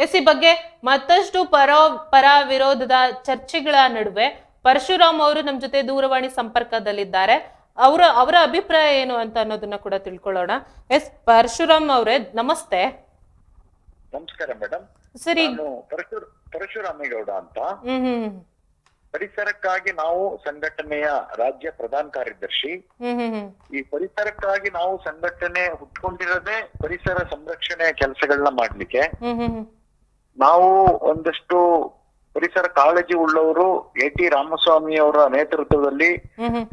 S ಈ ಬಗ್ಗೆ ಮತ್ತಷ್ಟು ಪರ ವಿರೋಧದ ಚರ್ಚೆಗಳ ನಡುವೆ ಪರಶುರಾಮ್ ಅವರು ನಮ್ಮ ಜೊತೆ ದೂರವಾಣಿ ಸಂಪರ್ಕದಲ್ಲಿದ್ದಾರೆ. ಅವರ ಅಭಿಪ್ರಾಯ ಏನು ಅಂತ ಅನ್ನೋದನ್ನ ಕೂಡ ತಿಳ್ಕೊಳ್ಳೋಣ. ಎಸ್ ಪರಶುರಾಮ್ ಅವರೇ, ನಮಸ್ತೆ. ನಮಸ್ಕಾರ ಮೇಡಮ್. ಸರಿ, ಪರಶುರಾಮೇಗೌಡ ಅಂತ. ಪರಿಸರಕ್ಕಾಗಿ ನಾವು ಸಂಘಟನೆಯ ರಾಜ್ಯ ಪ್ರಧಾನ ಕಾರ್ಯದರ್ಶಿ. ಈ ಪರಿಸರಕ್ಕಾಗಿ ನಾವು ಸಂಘಟನೆ ಹುಟ್ಕೊಂಡಿರೋದೇ ಪರಿಸರ ಸಂರಕ್ಷಣೆ ಕೆಲಸಗಳನ್ನ ಮಾಡ್ಲಿಕ್ಕೆ. ನಾವು ಒಂದಷ್ಟು ಪರಿಸರ ಕಾಳಜಿ ಉಳ್ಳವರು ಎ.ಟಿ. ರಾಮಸ್ವಾಮಿ ಅವರ ನೇತೃತ್ವದಲ್ಲಿ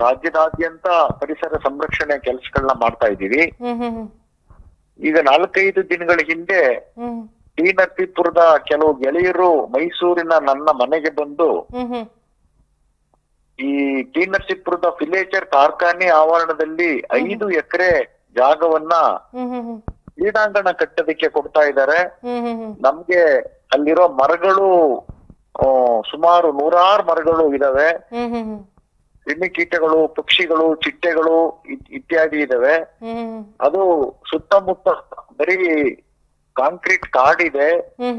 ರಾಜ್ಯದಾದ್ಯಂತ ಪರಿಸರ ಸಂರಕ್ಷಣೆ ಕೆಲಸಗಳನ್ನ ಮಾಡ್ತಾ ಇದ್ದೀವಿ. ಈಗ 4-5 ದಿನಗಳ ಹಿಂದೆ ಟಿ ನರಸೀಪುರದ ಕೆಲವು ಗೆಳೆಯರು ಮೈಸೂರಿನ ನನ್ನ ಮನೆಗೆ ಬಂದು ಈ ಟಿ ನರಸೀಪುರದ ಫಿಲೇಚರ್ ಕಾರ್ಖಾನೆ ಆವರಣದಲ್ಲಿ 5 ಎಕರೆ ಜಾಗವನ್ನ ಕ್ರೀಡಾಂಗಣ ಕಟ್ಟೋದಕ್ಕೆ ಕೊಡ್ತಾ ಇದ್ದಾರೆ. ನಮ್ಗೆ ಅಲ್ಲಿರೋ ಮರಗಳು ಸುಮಾರು 100 ಮರಗಳು ಇದಾವೆ. ಕ್ರಿಮಿಕೀಟಗಳು, ಪಕ್ಷಿಗಳು, ಚಿಟ್ಟೆಗಳು ಇತ್ಯಾದಿ ಇದಾವೆ. ಅದು ಸುತ್ತಮುತ್ತ ಬರೀ ಕಾಂಕ್ರೀಟ್ ಕಾಡಿದೆ,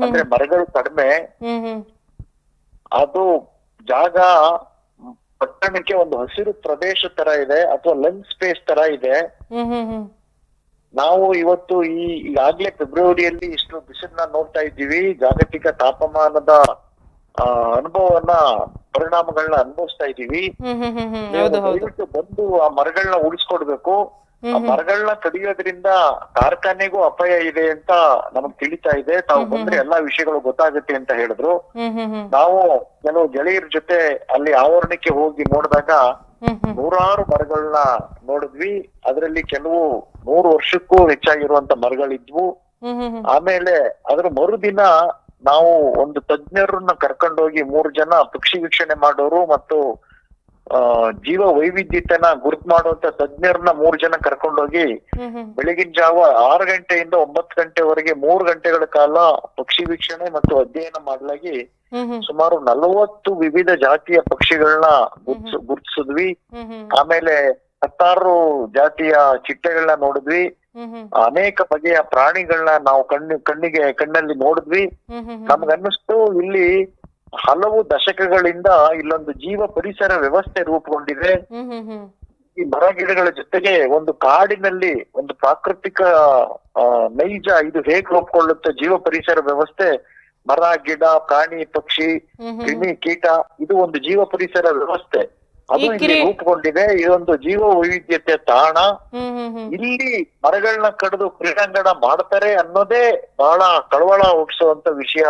ಅಂದ್ರೆ ಮರಗಳು ಕಡಿಮೆ. ಅದು ಜಾಗ ಪಟ್ಟಣಕ್ಕೆ ಒಂದು ಹಸಿರು ಪ್ರದೇಶ ತರ ಇದೆ, ಅಥವಾ ಲಂಗ್ ಸ್ಪೇಸ್ ತರ ಇದೆ. ನಾವು ಇವತ್ತು ಈಗಾಗ್ಲೇ ಫೆಬ್ರವರಿಯಲ್ಲಿ ಇಷ್ಟು ಬಿಸಿಲನ್ನ ನೋಡ್ತಾ ಇದ್ದೀವಿ. ಜಾಗತಿಕ ತಾಪಮಾನದ ಅನುಭವವನ್ನ ಪರಿಣಾಮಗಳನ್ನ ಅನುಭವಿಸ್ತಾ ಇದ್ದೀವಿ. ದಯವಿಟ್ಟು ಬಂದು ಆ ಮರಗಳನ್ನ ಉಳಿಸ್ಕೊಡ್ಬೇಕು. ಆ ಮರಗಳನ್ನ ಕಡಿಯೋದ್ರಿಂದ ಕಾರ್ಖಾನೆಗೂ ಅಪಾಯ ಇದೆ ಅಂತ ನಮಗ್ ತಿಳಿತಾ ಇದೆ. ತಾವು ಬಂದ್ರೆ ಎಲ್ಲಾ ವಿಷಯಗಳು ಗೊತ್ತಾಗುತ್ತೆ ಅಂತ ಹೇಳಿದ್ರು. ನಾವು ಕೆಲವು ಗೆಳೆಯರ ಜೊತೆ ಅಲ್ಲಿ ಆವರಣಕ್ಕೆ ಹೋಗಿ ನೋಡಿದಾಗ 100 ಮರಗಳನ್ನ ನೋಡಿದ್ವಿ. ಅದರಲ್ಲಿ ಕೆಲವು 100 ವರ್ಷಕ್ಕೂ ಹೆಚ್ಚಾಗಿರುವಂತ ಮರಗಳಿದ್ವು. ಆಮೇಲೆ ಅದ್ರ ಮರುದಿನ ನಾವು ಒಂದು ತಜ್ಞರನ್ನ ಕರ್ಕೊಂಡೋಗಿ 3 ಜನ ಪಕ್ಷಿ ವೀಕ್ಷಣೆ ಮಾಡೋರು ಮತ್ತು ಜೀವ ವೈವಿಧ್ಯತೆನ ಗುರುತು ಮಾಡುವಂತ ತಜ್ಞರನ್ನ 3 ಜನ ಕರ್ಕೊಂಡೋಗಿ ಬೆಳಗಿನ ಜಾವ 6 ಗಂಟೆಯಿಂದ 9 ಗಂಟೆವರೆಗೆ 3 ಗಂಟೆಗಳ ಕಾಲ ಪಕ್ಷಿ ವೀಕ್ಷಣೆ ಮತ್ತು ಅಧ್ಯಯನ ಮಾಡಲಾಗಿ ಸುಮಾರು 40 ವಿವಿಧ ಜಾತಿಯ ಪಕ್ಷಿಗಳನ್ನ ಗುರುತಿಸಿದ್ವಿ. ಆಮೇಲೆ 16 ಜಾತಿಯ ಚಿಟ್ಟೆಗಳನ್ನ ನೋಡಿದ್ವಿ. ಅನೇಕ ಬಗೆಯ ಪ್ರಾಣಿಗಳನ್ನ ನಾವು ಕಣ್ಣಲ್ಲಿ ನೋಡಿದ್ವಿ. ನಮ್ಗನ್ನಿಸ್ತು ಇಲ್ಲಿ ಹಲವು ದಶಕಗಳಿಂದ ಇಲ್ಲೊಂದು ಜೀವ ಪರಿಸರ ವ್ಯವಸ್ಥೆ ರೂಪುಗೊಂಡಿದೆ. ಈ ಮರ ಗಿಡಗಳ ಜೊತೆಗೆ ಒಂದು ಕಾಡಿನಲ್ಲಿ ಒಂದು ಪ್ರಾಕೃತಿಕ ನೈಜ ಇದು ಹೇಗ್ ರೂಪುಕೊಳ್ಳುತ್ತೆ ಜೀವ ಪರಿಸರ ವ್ಯವಸ್ಥೆ, ಮರ ಗಿಡ ಪ್ರಾಣಿ ಪಕ್ಷಿ ಕ್ರಿಮಿ ಕೀಟ, ಇದು ಒಂದು ಜೀವ ಪರಿಸರ ವ್ಯವಸ್ಥೆ. ಅದು ಇಲ್ಲಿ ರೂಪುಗೊಂಡಿದೆ. ಇದೊಂದು ಜೀವ ವೈವಿಧ್ಯತೆ ತಾಣ. ಇಲ್ಲಿ ಮರಗಳನ್ನ ಕಡಿದು ಕ್ರೀಡಾಂಗಣ ಮಾಡ್ತಾರೆ ಅನ್ನೋದೇ ಬಹಳ ಕಳವಳ ಹುಟ್ಟಿಸುವಂತ ವಿಷಯ.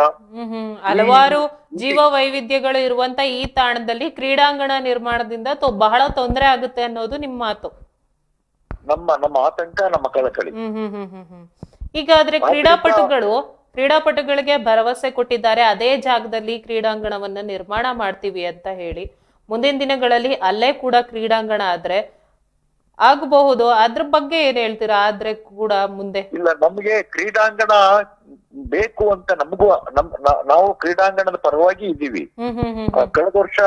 ಹಲವಾರು ಜೀವ ವೈವಿಧ್ಯಗಳು ಇರುವಂತ ಈ ತಾಣದಲ್ಲಿ ಕ್ರೀಡಾಂಗಣ ನಿರ್ಮಾಣದಿಂದ ಬಹಳ ತೊಂದರೆ ಆಗುತ್ತೆ ಅನ್ನೋದು ನಿಮ್ಮ ಮಾತು. ನಮ್ಮ ಆತಂಕ, ನಮ್ಮ ಕಳಕಳಿ. ಈಗ ಆದ್ರೆ ಕ್ರೀಡಾಪಟುಗಳಿಗೆ ಭರವಸೆ ಕೊಟ್ಟಿದ್ದಾರೆ, ಅದೇ ಜಾಗದಲ್ಲಿ ಕ್ರೀಡಾಂಗಣವನ್ನ ನಿರ್ಮಾಣ ಮಾಡ್ತೀವಿ ಅಂತ ಹೇಳಿ. ಮುಂದಿನ ದಿನಗಳಲ್ಲಿ ಅಲ್ಲೇ ಕೂಡ ಕ್ರೀಡಾಂಗಣ ಆದ್ರೆ ಆಗಬಹುದು. ಅದ್ರ ಬಗ್ಗೆ ಏನ್ ಹೇಳ್ತೀರಾ? ಆದ್ರೆ ಕೂಡ ಮುಂದೆ ಇಲ್ಲ, ನಮ್ಗೆ ಕ್ರೀಡಾಂಗಣ ಬೇಕು ಅಂತ ನಾವು ಕ್ರೀಡಾಂಗಣದ ಪರವಾಗಿ ಇದ್ದೀವಿ. ಕಳೆದ ವರ್ಷ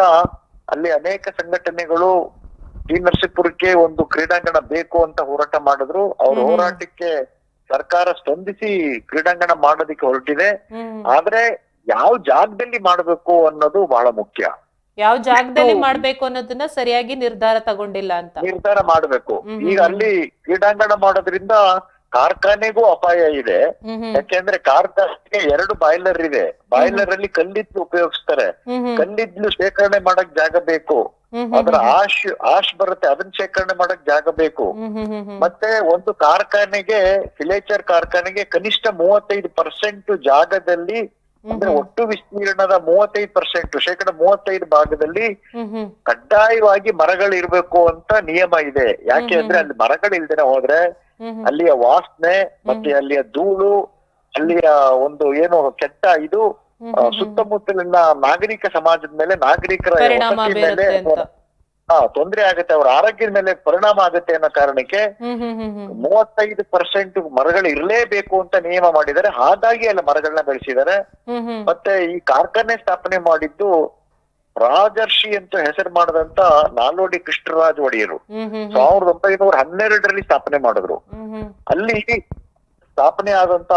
ಅಲ್ಲಿ ಅನೇಕ ಸಂಘಟನೆಗಳು ಟಿ ನರಸೀಪುರಕ್ಕೆ ಒಂದು ಕ್ರೀಡಾಂಗಣ ಬೇಕು ಅಂತ ಹೋರಾಟ ಮಾಡಿದ್ರು. ಅವ್ರ ಹೋರಾಟಕ್ಕೆ ಸರ್ಕಾರ ಸ್ಪಂದಿಸಿ ಕ್ರೀಡಾಂಗಣ ಮಾಡೋದಿಕ್ಕೆ ಹೊರಟಿದೆ. ಆದ್ರೆ ಯಾವ ಜಾಗದಲ್ಲಿ ಮಾಡ್ಬೇಕು ಅನ್ನೋದು ಬಹಳ ಮುಖ್ಯ. ಯಾವ ಜಾಗದಲ್ಲಿ ಮಾಡ್ಬೇಕು ಅನ್ನೋದನ್ನ ಸರಿಯಾಗಿ ನಿರ್ಧಾರ ತಗೊಂಡಿಲ್ಲ ಅಂತ. ನಿರ್ಧಾರ ಮಾಡ್ಬೇಕು. ಈಗ ಅಲ್ಲಿ ಕ್ರೀಡಾಂಗಣ ಮಾಡೋದ್ರಿಂದ ಕಾರ್ಖಾನೆಗೂ ಅಪಾಯ ಇದೆ. ಯಾಕೆಂದ್ರೆ ಕಾರ್ಖಾನೆಗೆ 2 ಬಾಯ್ಲರ್ ಇದೆ. ಬಾಯ್ಲರ್ ಅಲ್ಲಿ ಕಲ್ಲಿದ್ದು ಉಪಯೋಗಿಸ್ತಾರೆ. ಕಲ್ಲಿದ್ದು ಶೇಖರಣೆ ಮಾಡಕ್ ಜಾಗ ಬೇಕು. ಅದರ ಆಶ್ ಬರುತ್ತೆ, ಅದನ್ನ ಶೇಖರಣೆ ಮಾಡಕ್ ಜಾಗ ಬೇಕು. ಮತ್ತೆ ಒಂದು ಕಾರ್ಖಾನೆಗೆ, ಫಿಲೇಚರ್ ಕಾರ್ಖಾನೆಗೆ ಕನಿಷ್ಠ 35% ಜಾಗದಲ್ಲಿ, ಅಂದ್ರೆ ಒಟ್ಟು ವಿಸ್ತೀರ್ಣದ 35%, ಶೇಕಡ 35 ಭಾಗದಲ್ಲಿ ಕಡ್ಡಾಯವಾಗಿ ಮರಗಳು ಇರ್ಬೇಕು ಅಂತ ನಿಯಮ ಇದೆ. ಯಾಕೆ ಅಂದ್ರೆ ಅಲ್ಲಿ ಮರಗಳು ಇಲ್ದೇನೆ ಹೋದ್ರೆ ಅಲ್ಲಿಯ ವಾಸನೆ ಮತ್ತೆ ಅಲ್ಲಿಯ ಧೂಳು, ಅಲ್ಲಿಯ ಒಂದು ಏನು ಕೆಟ್ಟ ಇದು ಸುತ್ತಮುತ್ತಲಿನ ನಾಗರಿಕ ಸಮಾಜದ ಮೇಲೆ, ನಾಗರಿಕರ ಮೇಲೆ ತೊಂದರೆ ಆಗುತ್ತೆ, ಅವ್ರ ಆರೋಗ್ಯದ ಮೇಲೆ ಪರಿಣಾಮ ಆಗುತ್ತೆ ಅನ್ನೋ ಕಾರಣಕ್ಕೆ 35% ಮರಗಳು ಇರಲೇಬೇಕು ಅಂತ ನಿಯಮ ಮಾಡಿದ್ದಾರೆ. ಹಾಗಾಗಿ ಅಲ್ಲಿ ಮರಗಳನ್ನ ಬೆಳೆಸಿದ್ದಾರೆ. ಮತ್ತೆ ಈ ಕಾರ್ಖಾನೆ ಸ್ಥಾಪನೆ ಮಾಡಿದ್ದು ರಾಜರ್ಷಿ ಅಂತ ಹೆಸರು ಮಾಡದಂತ ನಾಲ್ವಡಿ ಕೃಷ್ಣರಾಜ ಒಡೆಯರು 1912ರಲ್ಲಿ ಸ್ಥಾಪನೆ ಮಾಡಿದ್ರು. ಅಲ್ಲಿ ಸ್ಥಾಪನೆ ಆದಂತ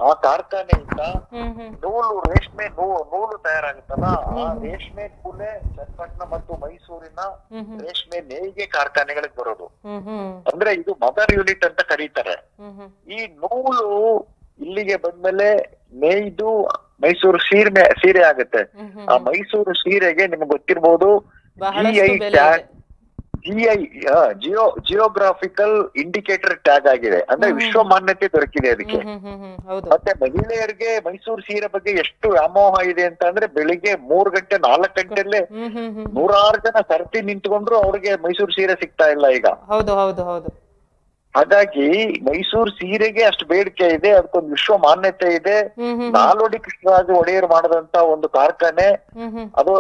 ಆ ಕಾರ್ಖಾನೆಯಿಂದ ಹ್ಮ್ ಹ್ಮ್ ರೇಷ್ಮೆ ನೂಲು ತಯಾರಾಗುತ್ತಲ್ಲ, ಆ ರೇಷ್ಮೆ ಕೂಲೆ ಚನ್ನಪಟ್ಟಣ ಮತ್ತು ಮೈಸೂರಿನ ಹ್ಮ್ ಹ್ಮ್ ರೇಷ್ಮೆ ನೇಯ್ಗೆ ಕಾರ್ಖಾನೆಗಳಿಗೆ ಬರೋದು. ಹ್ಮ್ ಹ್ಮ್ ಅಂದ್ರೆ ಇದು ಮದರ್ ಯೂನಿಟ್ ಅಂತ ಕರೀತಾರೆ. ಹ್ಮ್ ಹ್ಮ್ ಈ ನೂಲು ಇಲ್ಲಿಗೆ ಬಂದ್ಮೇಲೆ ನೇಯ್ದು ಮೈಸೂರು ಸೀರೆ ಆಗುತ್ತೆ. ಹ್ಮ್ ಆ ಹ್ಮ್ ಮೈಸೂರು ಸೀರೆಗೆ ನಿಮ್ಗೆ ಗೊತ್ತಿರ್ಬೋದು ಬಹಳಷ್ಟು ಬೆಲೆ ಇದೆ. ಜಿಯೋಗ್ರಾಫಿಕಲ್ ಇಂಡಿಕೇಟರ್ ಟ್ಯಾಗ್ ಆಗಿದೆ, ಅಂದ್ರೆ ವಿಶ್ವ ಮಾನ್ಯತೆ ದೊರಕಿದೆ ಅದಕ್ಕೆ. ಹೌದು. ಮತ್ತೆ ಮಹಿಳೆಯರಿಗೆ ಮೈಸೂರು ಸೀರೆ ಬಗ್ಗೆ ಎಷ್ಟು ವ್ಯಾಮೋಹ ಇದೆ ಅಂತ ಅಂದ್ರೆ ಬೆಳಿಗ್ಗೆ 3 ಗಂಟೆ 4 ಗಂಟೆಲ್ಲೇ ನೂರಾರು ಜನ ಸರತಿ ನಿಂತ್ಕೊಂಡ್ರು ಅವ್ರಿಗೆ ಮೈಸೂರು ಸೀರೆ ಸಿಗ್ತಾ ಇಲ್ಲ ಈಗ. ಹೌದು ಹೌದು ಹೌದು. ಹಾಗಾಗಿ ಮೈಸೂರು ಸೀರೆಗೆ ಅಷ್ಟು ಬೇಡಿಕೆ ಇದೆ, ಅದಕ್ಕೊಂದು ವಿಶ್ವ ಮಾನ್ಯತೆ ಇದೆ. ನಾಲ್ವಡಿ ಕೃಷ್ಣರಾಜ ಒಡೆಯರ್ ಮಾಡದಂತ ಒಂದು ಕಾರ್ಖಾನೆ ಅದು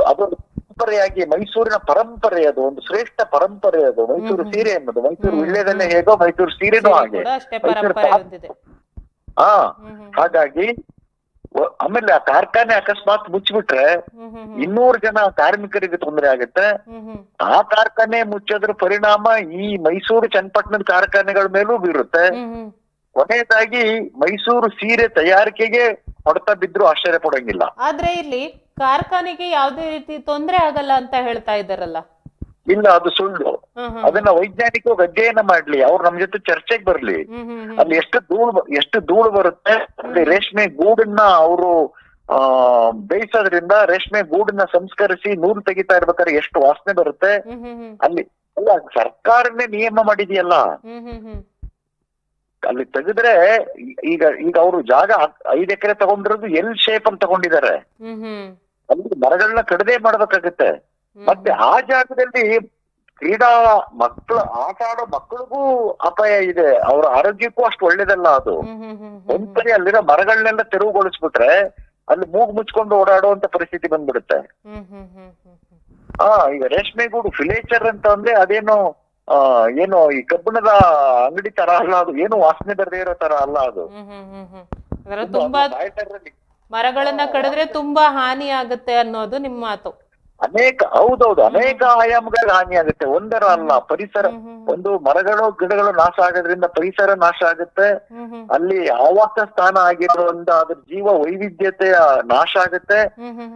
ಪರಂಪರೆಯಾಗಿ ಮೈಸೂರಿನ ಪರಂಪರೆ, ಅದು ಒಂದು ಶ್ರೇಷ್ಠ ಪರಂಪರೆ ಅದು ಮೈಸೂರು ಸೀರೆ ಅನ್ನೋದು. ಮೈಸೂರು ವಿಳ್ಯದಲ್ಲೇ ಹೇಗೋ ಮೈಸೂರು ಸೀರೆನೂ ಹಾಗೆ. ಹಾ, ಹಾಗಾಗಿ ಆಮೇಲೆ ಆ ಕಾರ್ಖಾನೆ ಅಕಸ್ಮಾತ್ ಮುಚ್ಚಿಬಿಟ್ರೆ 200 ಜನ ಕಾರ್ಮಿಕರಿಗೆ ತೊಂದರೆ ಆಗುತ್ತೆ. ಆ ಕಾರ್ಖಾನೆ ಮುಚ್ಚೋದ್ರ ಪರಿಣಾಮ ಈ ಮೈಸೂರು ಚನ್ನಪಟ್ಟಣದ ಕಾರ್ಖಾನೆಗಳ ಮೇಲೂ ಬೀರುತ್ತೆ. ಕೊನೆಯದಾಗಿ ಮೈಸೂರು ಸೀರೆ ತಯಾರಿಕೆಗೆ ಹೊಡೆತ ಬಿದ್ರು ಆಶ್ಚರ್ಯ ಪಡೋಂಗಿಲ್ಲ. ಆದ್ರೆ ಇಲ್ಲಿ ಕಾರ್ಖಾನೆಗೆ ಯಾವುದೇ ರೀತಿ ತೊಂದರೆ ಆಗಲ್ಲ ಅಂತ ಹೇಳ್ತಾ ಇದ್ದಾರಲ್ಲ. ಇಲ್ಲ, ಅದು ಸುಳ್ಳು. ಅದನ್ನ ವೈಜ್ಞಾನಿಕವಾಗಿ ಅಧ್ಯಯನ ಮಾಡ್ಲಿ, ಅವ್ರು ನಮ್ ಜೊತೆ ಚರ್ಚೆಗೆ ಬರ್ಲಿ. ಅಲ್ಲಿ ಎಷ್ಟು ಧೂಳು ಬರುತ್ತೆ. ಅಲ್ಲಿ ರೇಷ್ಮೆ ಗೂಡನ್ನ ಅವರು ಬೇಯಿಸೋದ್ರಿಂದ ರೇಷ್ಮೆ ಗೂಡನ್ನ ಸಂಸ್ಕರಿಸಿ ನೂಲು ತೆಗಿತಾ ಇರ್ಬೇಕಾದ್ರೆ ಎಷ್ಟು ವಾಸನೆ ಬರುತ್ತೆ. ಅಲ್ಲಿ ಅಲ್ಲ, ಸರ್ಕಾರನೇ ನಿಯಮ ಮಾಡಿದೆಯಲ್ಲ, ಅಲ್ಲಿ ತೆಗೆದ್ರೆ ಈಗ ಅವರು ಜಾಗ 5 ಎಕರೆ ತಗೊಂಡಿರೋದು ಎಲ್ ಶೇಪ್ ಅಂತ ತಗೊಂಡಿದ್ದಾರೆ. ಅಲ್ಲಿ ಮರಗಳನ್ನ ಕಡಿಮೆ ಮಾಡ್ಬೇಕಾಗತ್ತೆ. ಮತ್ತೆ ಆ ಜಾಗದಲ್ಲಿ ಆಟ ಆಡೋ ಮಕ್ಕಳಿಗೂ ಅಪಾಯ ಇದೆ, ಅವರ ಆರೋಗ್ಯಕ್ಕೂ ಅಷ್ಟು ಒಳ್ಳೇದಲ್ಲ ಅದು. ಒಂದ್ಸರಿ ಅಲ್ಲಿರೋ ಮರಗಳನ್ನೆಲ್ಲ ತೆರವುಗೊಳಿಸ್ಬಿಟ್ರೆ ಅಲ್ಲಿ ಮೂಗು ಮುಚ್ಕೊಂಡು ಓಡಾಡುವಂತ ಪರಿಸ್ಥಿತಿ ಬಂದ್ಬಿಡುತ್ತೆ. ಈಗ ರೇಷ್ಮೆಗೂಡು ಫಿಲೇಚರ್ ಅಂತ ಅಂದ್ರೆ ಅದೇನೋ ಏನು ಈ ಕಬ್ಬಿಣದ ಅಂಗಡಿ ತರ ಅಲ್ಲ ಅದು, ಏನು ವಾಸನೆ ಬರದೇ ಇರೋ ತರ ಅಲ್ಲ ಅದು. ತುಂಬಾ ಮರಗಳನ್ನ ಕಡಿದ್ರೆ ತುಂಬಾ ಹಾನಿ ಆಗುತ್ತೆ ಅನ್ನೋದು ನಿಮ್ಮ ಮಾತು. ಹೌದೌದು, ಅನೇಕ ಆಯಾಮಗಳಿಗೆ ಹಾನಿ ಆಗುತ್ತೆ, ಒಂದರ ಅಲ್ಲ. ಪರಿಸರ, ಒಂದು ಮರಗಳು ಗಿಡಗಳು ನಾಶ ಆಗೋದ್ರಿಂದ ಪರಿಸರ ನಾಶ ಆಗುತ್ತೆ. ಅಲ್ಲಿ ಆವಾಸ ಸ್ಥಾನ ಆಗಿರೋದ್ರಿಂದ ಅದ್ರ ಜೀವ ವೈವಿಧ್ಯತೆಯ ನಾಶ ಆಗುತ್ತೆ.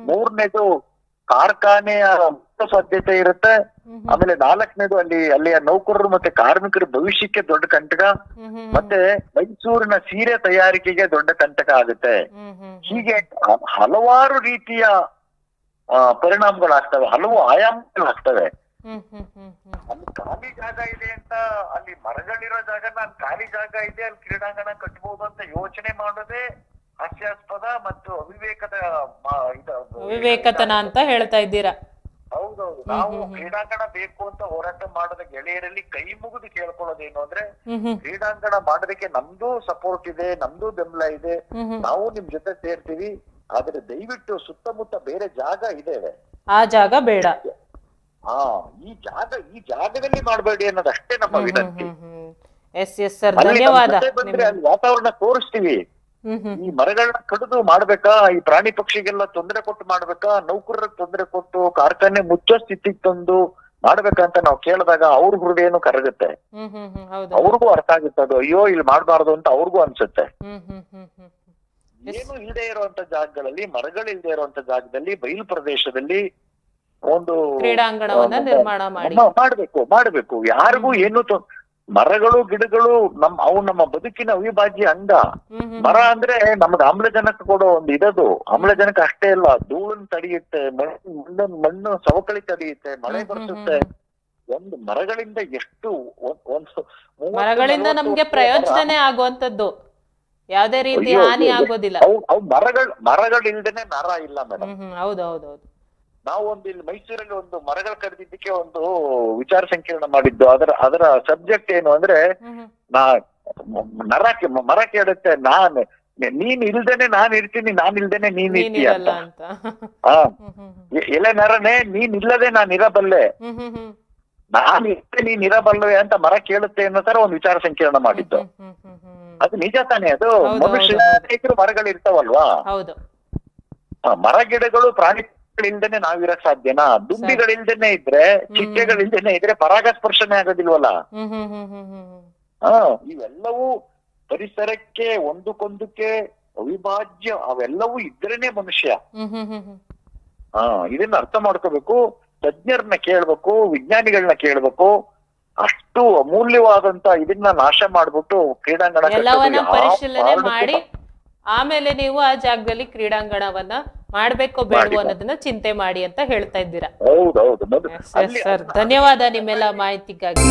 3ನೇದು ಕಾರ್ಖಾನೆಯ ಸಾಧ್ಯತೆ ಇರುತ್ತೆ. ಆಮೇಲೆ 4ನೇದು ಅಲ್ಲಿಯ ನೌಕರರು ಮತ್ತೆ ಕಾರ್ಮಿಕರ ಭವಿಷ್ಯಕ್ಕೆ ದೊಡ್ಡ ಕಂಟಕ, ಮತ್ತೆ ಮೈಸೂರಿನ ಸೀರೆ ತಯಾರಿಕೆಗೆ ದೊಡ್ಡ ಕಂಟಕ ಆಗುತ್ತೆ. ಹೀಗೆ ಹಲವಾರು ರೀತಿಯ ಪರಿಣಾಮಗಳಾಗ್ತವೆ, ಹಲವು ಆಯಾಮಗಳಾಗ್ತವೆ. ಅಲ್ಲಿ ಖಾಲಿ ಜಾಗ ಇದೆ ಅಂತ, ಅಲ್ಲಿ ಮರಗಳಿರೋ ಜಾಗನ ಅಲ್ಲಿ ಖಾಲಿ ಜಾಗ ಇದೆ ಅಲ್ಲಿ ಕ್ರೀಡಾಂಗಣ ಕಟ್ಬಹುದು ಅಂತ ಯೋಚನೆ ಮಾಡೋದೇ ಹಾಸ್ಯಾಸ್ಪದ ಮತ್ತು ಅವಿವೇಕತನ ಅಂತ ಹೇಳ್ತಾ ಇದ್ದೀರಾ. ಹೌದೌದು. ನಾವು ಕ್ರೀಡಾಂಗಣ ಬೇಕು ಅಂತ ಹೋರಾಟ ಮಾಡೋದ ಗೆಳೆಯರಲ್ಲಿ ಕೈ ಮುಗಿದು ಕೇಳ್ಕೊಳ್ಳೋದೇನು ಅಂದ್ರೆ, ಕ್ರೀಡಾಂಗಣ ಮಾಡೋದಕ್ಕೆ ನಮ್ದು ಸಪೋರ್ಟ್ ಇದೆ, ನಮ್ದು ಬೆಂಬಲ ಇದೆ, ನಾವು ನಿಮ್ ಜೊತೆ ಸೇರ್ತೀವಿ. ಆದ್ರೆ ದಯವಿಟ್ಟು ಸುತ್ತಮುತ್ತ ಬೇರೆ ಜಾಗ ಇದೇವೆ, ಆ ಜಾಗ ಬೇಡ. ಈ ಜಾಗದಲ್ಲಿ ಮಾಡಬೇಡಿ ಅನ್ನೋದಷ್ಟೇ ನಮ್ಮ ವಿನಂತಿ. ಧನ್ಯವಾದ. ಬಂದ್ರೆ ಅಲ್ಲಿ ವಾತಾವರಣ ತೋರಿಸ್ತೀವಿ. ಈ ಮರಗಳನ್ನ ಕಡಿದು ಮಾಡ್ಬೇಕಾ, ಈ ಪ್ರಾಣಿ ಪಕ್ಷಿಗೆಲ್ಲ ತೊಂದರೆ ಕೊಟ್ಟು ಮಾಡ್ಬೇಕಾ, ನೌಕರರಿಗೆ ತೊಂದರೆ ಕೊಟ್ಟು ಕಾರ್ಖಾನೆ ಮುಚ್ಚೋ ಸ್ಥಿತಿಗೆ ತಂದು ಮಾಡ್ಬೇಕಂತ ನಾವು ಕೇಳಿದಾಗ ಅವ್ರ ಹೃದಯನು ಕರಗುತ್ತೆ, ಅವ್ರಿಗೂ ಅರ್ಥ ಆಗುತ್ತೆ ಅದು. ಅಯ್ಯೋ ಇಲ್ಲಿ ಮಾಡ್ಬಾರ್ದು ಅಂತ ಅವ್ರಿಗೂ ಅನ್ಸುತ್ತೆ. ಏನು ಇಲ್ಲದೆ ಇರುವಂತ ಜಾಗಗಳಲ್ಲಿ, ಮರಗಳಿಲ್ಲದೆ ಇರುವಂತ ಜಾಗದಲ್ಲಿ, ಬಯಲು ಪ್ರದೇಶದಲ್ಲಿ ಒಂದು ಕ್ರೀಡಾಂಗಣವನ್ನ ನಿರ್ಮಾಣ ಮಾಡ್ಬೇಕು. ಯಾರಿಗೂ ಏನು ಮರಗಳು ಗಿಡಗಳು ಅವು ನಮ್ಮ ಬದುಕಿನ ಅವಿಭಾಜ್ಯ ಅಂಗ. ಮರ ಅಂದ್ರೆ ನಮ್ಗೆ ಆಮ್ಲಜನಕ ಕೊಡೋ ಒಂದು ಇದದು. ಆಮ್ಲಜನಕ ಅಷ್ಟೇ ಅಲ್ಲ, ಧೂಳನ್ನು ತಡೆಯುತ್ತೆ, ಮಣ್ಣು ಸವಕಳಿ ತಡೆಯುತ್ತೆ, ಮಳೆ ಬರ್ಸುತ್ತೆ. ಒಂದು ಮರಗಳಿಂದ ಎಷ್ಟು ಮರಗಳಿಂದ ನಮ್ಗೆ ಪ್ರಯೋಜನನೇ ಆಗುವಂತದ್ದು, ಯಾವ್ದೇ ರೀತಿ ಹಾನಿ ಆಗೋದಿಲ್ಲ. ಮರಗಳಿಲ್ದೇನೆ ನರ ಇಲ್ಲ ಮೇಡಮ್. ಹೌದೌದೌದು. ನಾವು ಇಲ್ಲಿ ಮೈಸೂರಲ್ಲಿ ಒಂದು ಮರಗಳು ಕಡಿದಿದ್ದಕ್ಕೆ ಒಂದು ವಿಚಾರ ಸಂಕಿರಣ ಮಾಡಿದ್ದು. ಅದರ ಸಬ್ಜೆಕ್ಟ್ ಏನು ಅಂದ್ರೆ, ಮರ ಕೇಳುತ್ತೆ, ನೀನ್ ಇಲ್ದೇನೆ ನಾನ್ ಇರ್ತೀನಿ, ನಾನ್ ಇಲ್ದೇನೆ ನೀನ್ ಇರ್ತೀಯ ಅಂತ. ಎಲೆ ನರನೆ, ನೀನ್ ಇಲ್ಲದೆ ನಾನ್ ಇರಬಲ್ಲೆ, ನಾನ್ ಇರ್ತೇ ನೀನ್ ಇರಬಲ್ಲವೆ ಅಂತ ಮರ ಕೇಳುತ್ತೆ ಅನ್ನೋ ತರ ಒಂದು ವಿಚಾರ ಸಂಕಿರಣ ಮಾಡಿದ್ದು. ಅದು ನಿಜ ತಾನೇ? ಅದು ಮನುಷ್ಯರು ಮರಗಳು ಇರ್ತಾವಲ್ವಾ, ಮರ ಗಿಡಗಳು ಪ್ರಾಣಿ ಇಲ್ದೇನೆ ನಾವಿರಕ್ ಸಾಧ್ಯನಾ? ದುಂಬಿಗಳಿಲ್ದೇನೆ ಇದ್ರೆ, ಚಿಟ್ಟೆಗಳಿಲ್ದೇನೆ ಇದ್ರೆ ಪರಾಗಸ್ಪರ್ಶನೆ ಆಗೋದಿಲ್ವಲ್ಲ. ಇವೆಲ್ಲವೂ ಪರಿಸರಕ್ಕೆ ಒಂದಕ್ಕೊಂದಕ್ಕೆ ಅವಿಭಾಜ್ಯ ಅವೆಲ್ಲವೂ ಇದ್ರೇನೆ ಮನುಷ್ಯ. ಹ್ಮ್ ಹ್ಮ್ ಹ್ಮ್ ಹ್ಮ್ ಇದನ್ನ ಅರ್ಥ ಮಾಡ್ಕೋಬೇಕು, ತಜ್ಞರನ್ನ ಕೇಳ್ಬೇಕು, ವಿಜ್ಞಾನಿಗಳನ್ನ ಕೇಳ್ಬೇಕು. ಅಷ್ಟು ಅಮೂಲ್ಯವಾದಂತ ಇದನ್ನ ನಾಶ ಮಾಡ್ಬಿಟ್ಟು ಕ್ರೀಡಾಂಗಣ ಎಲ್ಲವನ್ನ ಪರಿಶೀಲನೆ ಮಾಡಿ ಆಮೇಲೆ ನೀವು ಆ ಜಾಗದಲ್ಲಿ ಕ್ರೀಡಾಂಗಣವನ್ನ ಮಾಡ್ಬೇಕೋ ಬೇಡವೋ ಅನ್ನೋದನ್ನ ಚಿಂತೆ ಮಾಡಿ ಅಂತ ಹೇಳ್ತಾ ಇದ್ದೀರಾ. ಹೌದೌದು. ಸರ್ ಧನ್ಯವಾದ ನಿಮ್ಮೆಲ್ಲ ಮಾಹಿತಿಗಾಗಿ.